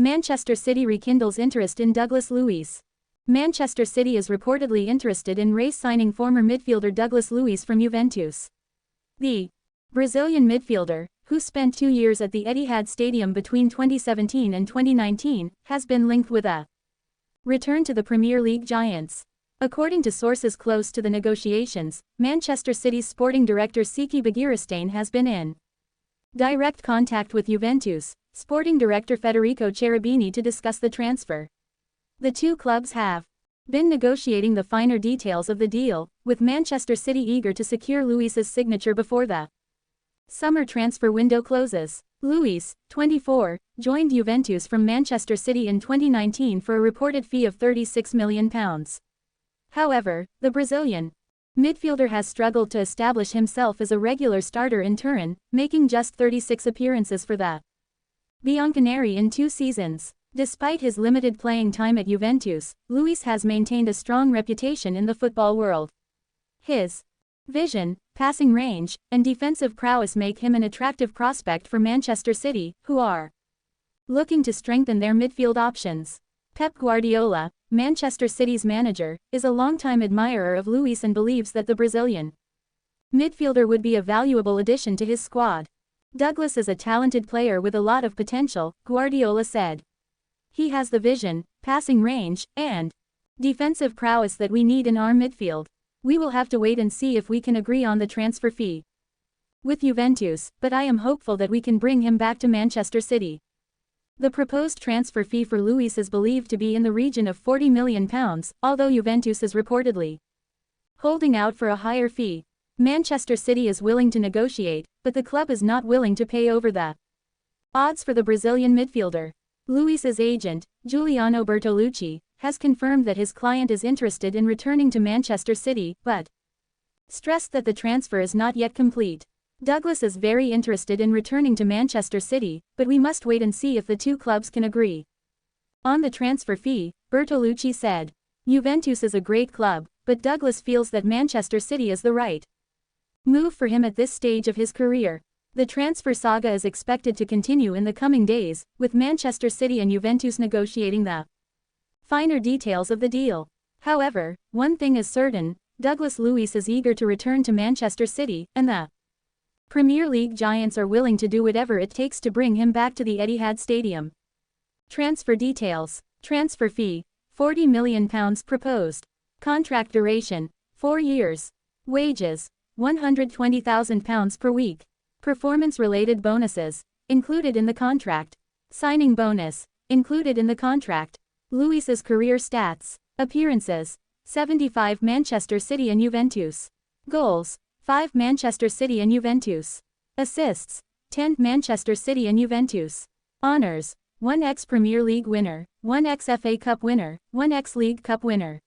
Manchester City rekindles interest in Douglas Luiz. Manchester City is reportedly interested in signing former midfielder Douglas Luiz from Juventus. The Brazilian midfielder, who spent 2 years at the Etihad Stadium between 2017 and 2019, has been linked with a return to the Premier League giants. According to sources close to the negotiations, Manchester City's sporting director Siki Bagirstein has been in direct contact with Juventus sporting director Federico Cherubini to discuss the transfer. The two clubs have been negotiating the finer details of the deal, with Manchester City eager to secure Luiz's signature before the summer transfer window closes. Luiz, 24, joined Juventus from Manchester City in 2019 for a reported fee of £36 million. However, the Brazilian midfielder has struggled to establish himself as a regular starter in Turin, making just 36 appearances for the Bianconeri in 2 seasons. Despite his limited playing time at Juventus, Luiz has maintained a strong reputation in the football world. His vision, passing range, and defensive prowess make him an attractive prospect for Manchester City, who are looking to strengthen their midfield options. Pep Guardiola, Manchester City's manager, is a longtime admirer of Luiz and believes that the Brazilian midfielder would be a valuable addition to his squad. Douglas is a talented player with a lot of potential, Guardiola said. He has the vision, passing range, and defensive prowess that we need in our midfield. We will have to wait and see if we can agree on the transfer fee with Juventus, but I am hopeful that we can bring him back to Manchester City. The proposed transfer fee for Luiz is believed to be in the region of £40 million, although Juventus is reportedly holding out for a higher fee. Manchester City is willing to negotiate, but the club is not willing to pay over the odds for the Brazilian midfielder. Luiz's agent, Giuliano Bertolucci, has confirmed that his client is interested in returning to Manchester City, but stressed that the transfer is not yet complete. Douglas is very interested in returning to Manchester City, but we must wait and see if the two clubs can agree on the transfer fee, Bertolucci said. Juventus is a great club, but Douglas feels that Manchester City is the right move for him at this stage of his career. The transfer saga is expected to continue in the coming days, with Manchester City and Juventus negotiating the finer details of the deal. However, one thing is certain, Douglas Luiz is eager to return to Manchester City, and the Premier League giants are willing to do whatever it takes to bring him back to the Etihad Stadium. Transfer details. Transfer fee, £40 million proposed. Contract duration, 4 years. Wages, £120,000 per week. Performance-related bonuses, included in the contract. Signing bonus, included in the contract. Luiz's career stats. Appearances, 75 Manchester City and Juventus. Goals, 5 Manchester City and Juventus. Assists, 10 Manchester City and Juventus. Honors, 1 ex-Premier League winner, 1 ex-FA Cup winner, 1 ex-League Cup winner.